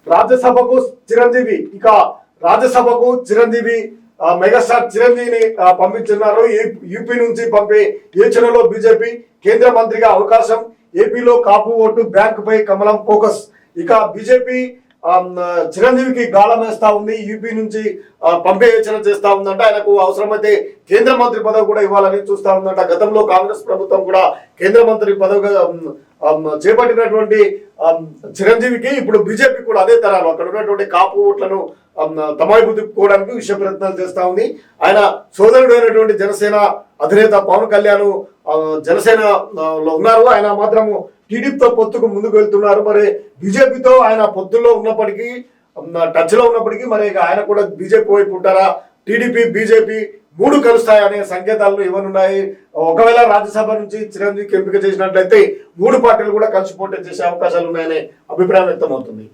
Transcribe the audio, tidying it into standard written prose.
రాజ్యసభకు చిరంజీవి చిరంజీవి మెగాస్టార్ చిరంజీవిని పంపించున్నారు. యూపీ నుంచి పంపే యోచనలో బీజేపీ కేంద్ర మంత్రిగా అవకాశం. ఏపీలో కాపు ఓటు బ్యాంక్ పై కమలం ఫోకస్. ఇక బీజేపీ చిరంజీవికి గాలం వేస్తా ఉంది. యూపీ నుంచి పంపే యోచన చేస్తా ఉందంట. ఆయనకు అవసరమైతే కేంద్ర మంత్రి పదవి కూడా ఇవ్వాలని చూస్తా ఉందంట. గతంలో కాంగ్రెస్ ప్రభుత్వం కూడా కేంద్ర మంత్రి పదవిగా చేపట్టినటువంటి చిరంజీవికి ఇప్పుడు బీజేపీ కూడా అదే తరాలు అక్కడ ఉన్నటువంటి కాపు ఓట్లను తమాయిపు తిప్పుకోవడానికి విషయ ప్రయత్నాలు చేస్తా ఉంది. ఆయన సోదరుడు అయినటువంటి జనసేన అధినేత పవన్ కళ్యాణ్ జనసేనలో ఉన్నారు. ఆయన మాత్రము టీడీపీతో పొత్తుకు ముందుకు వెళ్తున్నారు. మరి బీజేపీతో ఆయన పొత్తుల్లో ఉన్నప్పటికీ టచ్ లో ఉన్నప్పటికీ మరి ఆయన కూడా బీజేపీ వైపు ఉంటారా, టీడీపీ బీజేపీ మూడు కలుస్తాయనే సంకేతాలను ఇవ్వనున్నాయి. ఒకవేళ రాజ్యసభ నుంచి చిరంజీవికి ఎంపిక చేసినట్లయితే మూడు పార్టీలు కూడా కలిసి పోటీ చేసే అవకాశాలు ఉన్నాయనే అభిప్రాయం వ్యక్తమవుతుంది.